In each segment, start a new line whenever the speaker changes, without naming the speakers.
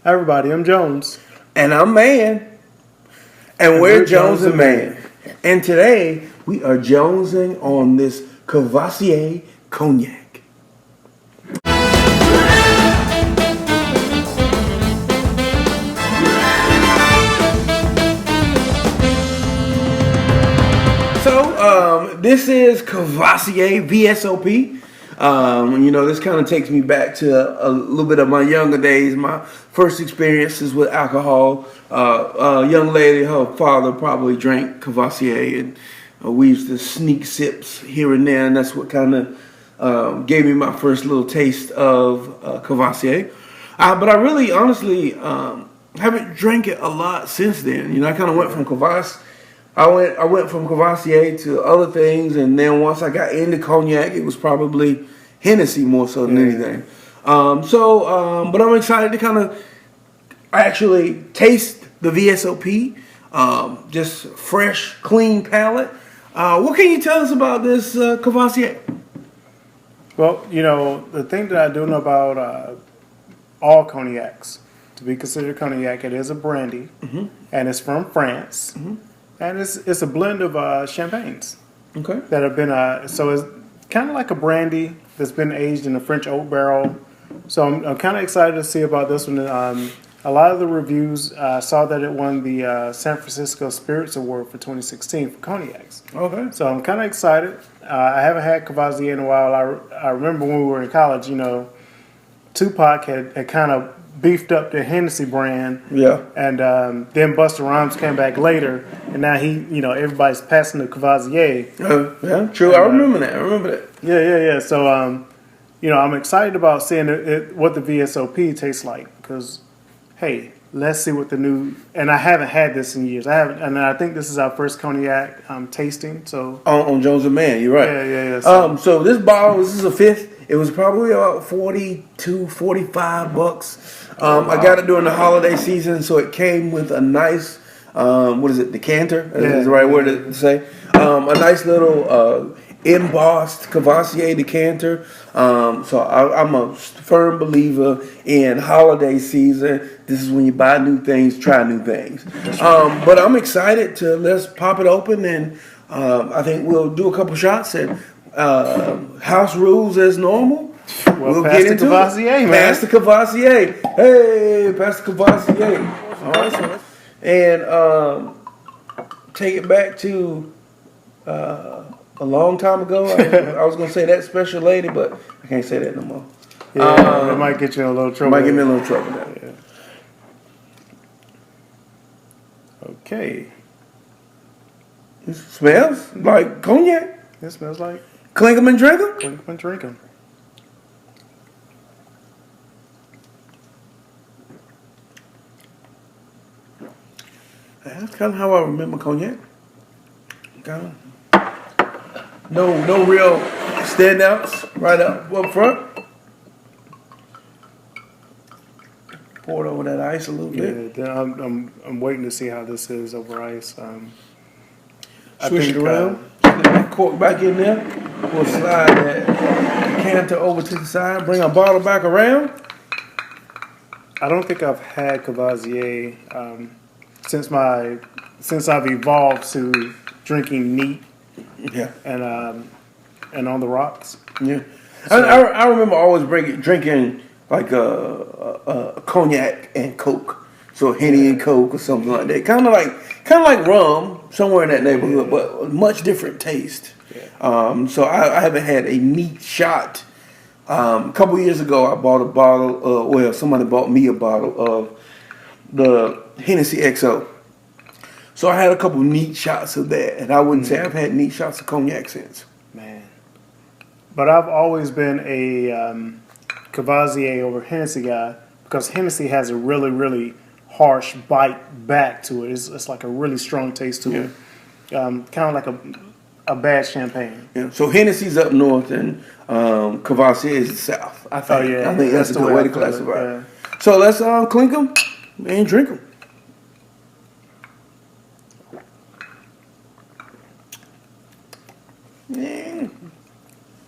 Hi everybody, I'm Jones.
And I'm Mann. And we're Jones and Mann. And today we are jonesing on this Courvoisier Cognac. So this is Courvoisier VSOP. This kind of takes me back to a little bit of my younger days, my first experiences with alcohol. A young lady, her father probably drank Courvoisier, and we used to sneak sips here and there, and that's what kind of gave me my first little taste of Courvoisier. But I really, honestly, haven't drank it a lot since then. I kind of went from Courvoisier. I went from Courvoisier to other things, and then once I got into cognac, it was probably Hennessy more so than anything. But I'm excited to kind of actually taste the VSOP, just fresh, clean palate. What can you tell us about this Courvoisier?
Well, the thing that I do know about all cognacs, to be considered cognac, it is a brandy, and it's from France. And it's a blend of champagnes that have been so it's kind of like a brandy that's been aged in a French oak barrel. So I'm kind of excited to see about this one. A lot of the reviews saw that it won the San Francisco Spirits Award for 2016 for cognacs.
Okay.
So I'm kind of excited. I haven't had Courvoisier in a while. I remember when we were in college, Tupac had kind of beefed up the Hennessy brand.
Yeah.
And then Busta Rhymes came back later, and now everybody's passing the Courvoisier.
Yeah, true. I remember that.
Yeah. So, I'm excited about seeing what the VSOP tastes like because, hey, let's see what the new. And I haven't had this in years. I think this is our first cognac tasting. So
on Jones and Mann, you're right.
Yeah.
So this is a fifth. It was probably about $45. I got it during the holiday season, so it came with a nice, decanter? Is the right word to say. A nice little embossed Courvoisier decanter. So I'm a firm believer in holiday season. This is when you buy new things, try new things. But I'm excited let's pop it open, and I think we'll do a couple shots and house rules as normal.
We'll get into Courvoisier, man.
Pass the Courvoisier. Hey, pass the Courvoisier. All right, and take it back to a long time ago. I was gonna say that special lady, but I can't say that no more.
Yeah, it might get you in a little trouble.
Might get me in a little trouble now.
Yeah. Okay.
It smells like cognac.
It smells like
Clink 'em and drink 'em.
Clink 'em and drink 'em.
That's kind of how I remember cognac. No real standouts right up front. Pour it over that ice a little bit.
Yeah, I'm waiting to see how this is over ice.
Switch it around. Get that cork back in there. We'll slide that decanter over to the side. Bring our bottle back around.
I don't think I've had Courvoisier since I've evolved to drinking neat.
Yeah.
And on the rocks.
Yeah. So, I remember always drinking like a cognac and Coke. So Henny and Coke or something like that. Kind of like rum, somewhere in that neighborhood, but a much different taste. Yeah. So I haven't had a neat shot. A couple years ago, I bought a bottle. Somebody bought me a bottle of the Hennessy XO. So I had a couple neat shots of that, and I wouldn't say I've had neat shots of cognac since.
Man. But I've always been a Courvoisier over Hennessy guy because Hennessy has a really, really harsh bite back to it. It's like a really strong taste to it. Kind of like a bad champagne.
Yeah. So Hennessy's up north and Courvoisier is south. I think. I think that's a good way to classify it. Yeah. So let's clink them and drink them. Yeah.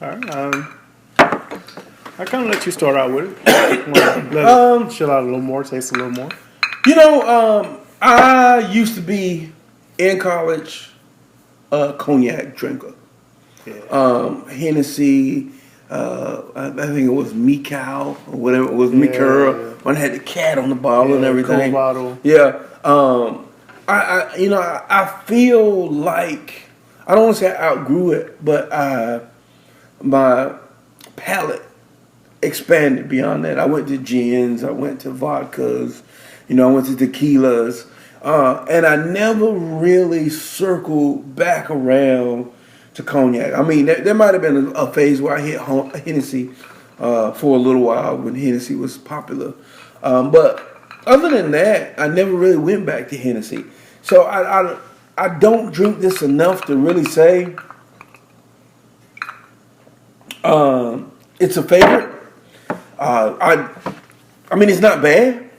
All right. I kind of let you start out with it. Let it chill out a little more, taste a little more.
You know, I used to be in college a cognac drinker.
Yeah.
Hennessy, I think it was Mikau or whatever it was, Mikura. When I had the cat on the bottle and everything.
Cool bottle.
Yeah. I feel like, I don't want to say I outgrew it, but my palate expanded beyond that. I went to gins, I went to vodkas, I went to tequilas, and I never really circled back around to cognac. I mean, there might have been a phase where I hit Hennessy for a little while when Hennessy was popular, but other than that, I never really went back to Hennessy. So I don't drink this enough to really say it's a favorite. I mean, it's not bad.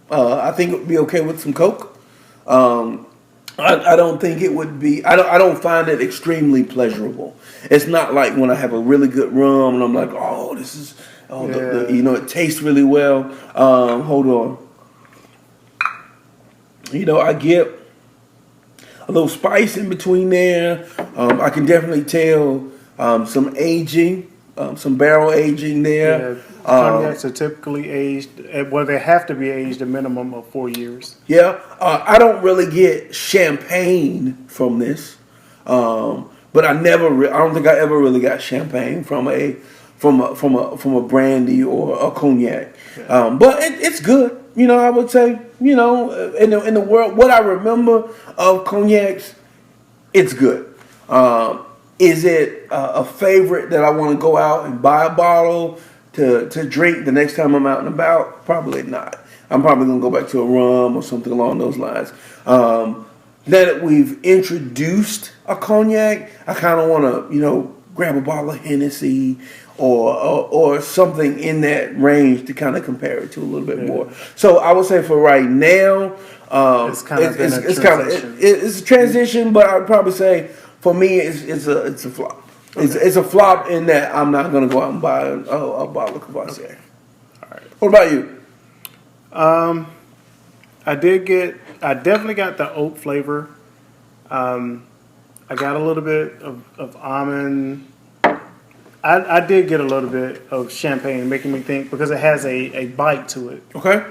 I think it would be okay with some Coke. I don't think it would be. I don't find it extremely pleasurable. It's not like when I have a really good rum and I'm like, oh, this is, it tastes really well. Hold on. I get a little spice in between there. I can definitely tell some aging, some barrel aging there.
Yeah. Cognacs are typically aged, they have to be aged a minimum of 4 years.
Yeah, I don't really get champagne from this, but I don't think I ever really got champagne from a brandy or a cognac.
Yeah.
But it's good. I would say, in the world, what I remember of cognacs, it's good. Is it a favorite that I want to go out and buy a bottle to drink the next time I'm out and about? Probably not. I'm probably going to go back to a rum or something along those lines. Now that we've introduced a cognac, I kind of want to, grab a bottle of Hennessy or something in that range to kind of compare it to a little bit more. So I would say for right now,
it's
a transition, but I'd probably say for me it's a flop. Okay. It's a flop in that I'm not going to go out and buy a bottle of Courvoisier.
Okay. All right.
What about you?
I definitely got the oak flavor. I got a little bit of almond. I did get a little bit of champagne, making me think, because it has a bite to it.
Okay.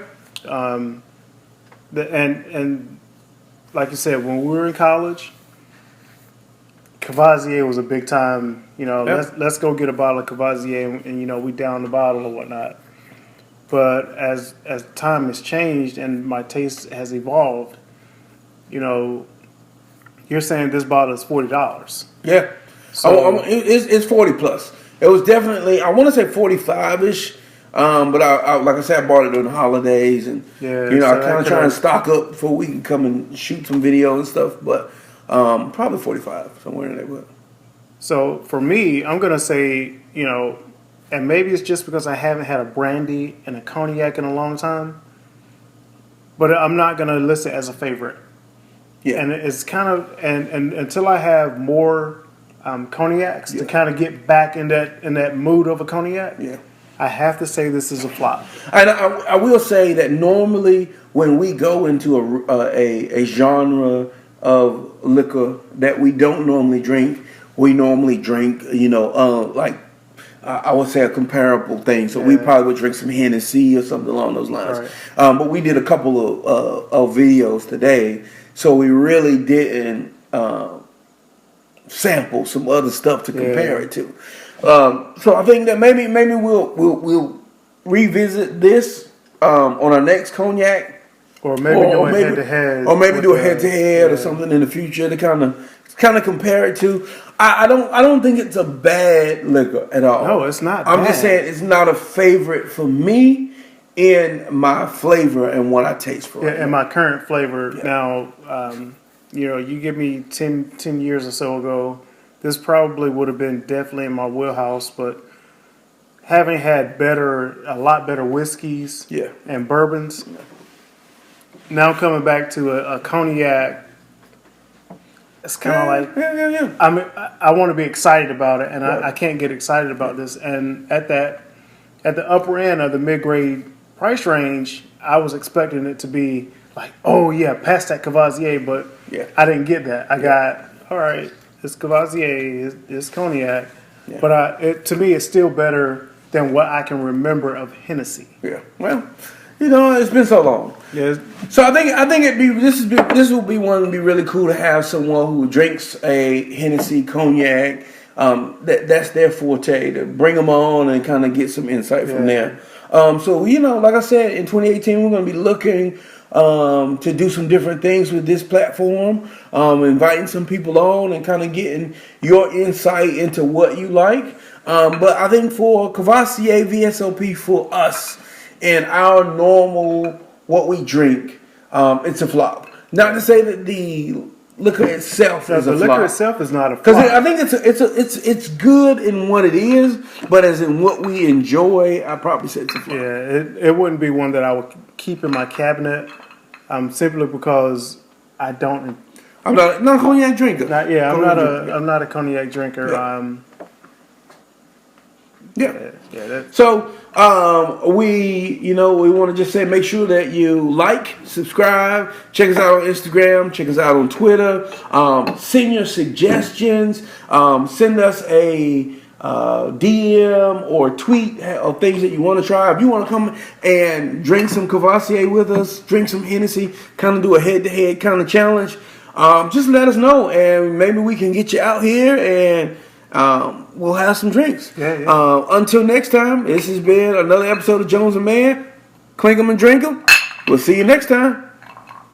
And like you said, when we were in college, Courvoisier was a big time. Let's go get a bottle of Courvoisier, and we down the bottle or whatnot. But as time has changed and my taste has evolved, you're saying this bottle is $40.
Yeah. So it's 40 plus. It was definitely, I want to say 45-ish. But I like I said, I bought it during the holidays, and I kind of trying to stock up before we can come and shoot some video and stuff. But probably 45, somewhere in that neighborhood.
So for me, I'm gonna say, and maybe it's just because I haven't had a brandy and a cognac in a long time, but I'm not gonna list it as a favorite.
Yeah,
and it's kind of and until I have more cognacs to kind of get back in that mood of a cognac.
Yeah.
I have to say this is a flop.
And I will say that normally when we go into a genre of liquor that we don't normally drink, we normally drink, like I would say a comparable thing. So we probably would drink some Hennessy or something along those lines.
Right.
But we did a couple of videos today, so we really didn't sample some other stuff to compare it to. So I think that maybe we'll revisit this on our next cognac,
or maybe do a head to head,
or maybe do a head to head or something in the future to kind of compare it to. I don't think it's a bad liquor at all.
No, it's not.
I'm just saying it's not a favorite for me in my flavor and what I taste for.
Yeah, and my current flavor now. You give me 10 years or so ago, this probably would have been definitely in my wheelhouse, but having had a lot better whiskeys and bourbons, now coming back to a cognac, it's kind of like, I mean, I want to be excited about it, and I can't get excited about this. And at that, at the upper end of the mid-grade price range, I was expecting it to be like, oh yeah, past that Courvoisier, but
Yeah.
I didn't get that. I got, all right, it's Courvoisier, it's Cognac, but to me, it's still better than what I can remember of Hennessy.
Yeah. Well, it's been so long.
Yeah.
So I think this will be one to be really cool to have someone who drinks a Hennessy cognac. That's their forte, to bring them on and kind of get some insight from there. So like I said, in 2018 we're going to be looking to do some different things with this platform, inviting some people on and kind of getting your insight into what you like. But I think for Courvoisier VSOP, for us and our normal what we drink, it's a flop. Not to say that the liquor itself is a flop.
The liquor itself is not a flop.
Because I think it's good in what it is, but as in what we enjoy, I probably say it's a flop.
Yeah, it wouldn't be one that I would keep in my cabinet, simply because I don't.
I'm not a cognac drinker.
I'm not a cognac drinker.
So we want to just say, make sure that you like, subscribe, check us out on Instagram, check us out on Twitter, send your suggestions, send us a DM or tweet of things that you want to try. If you want to come and drink some Courvoisier with us, drink some Hennessy, kind of do a head-to-head kind of challenge, just let us know, and maybe we can get you out here and we'll have some drinks. Until next time, this has been another episode of Jones and Mann. Clink 'em and drink 'em. We'll see you next time.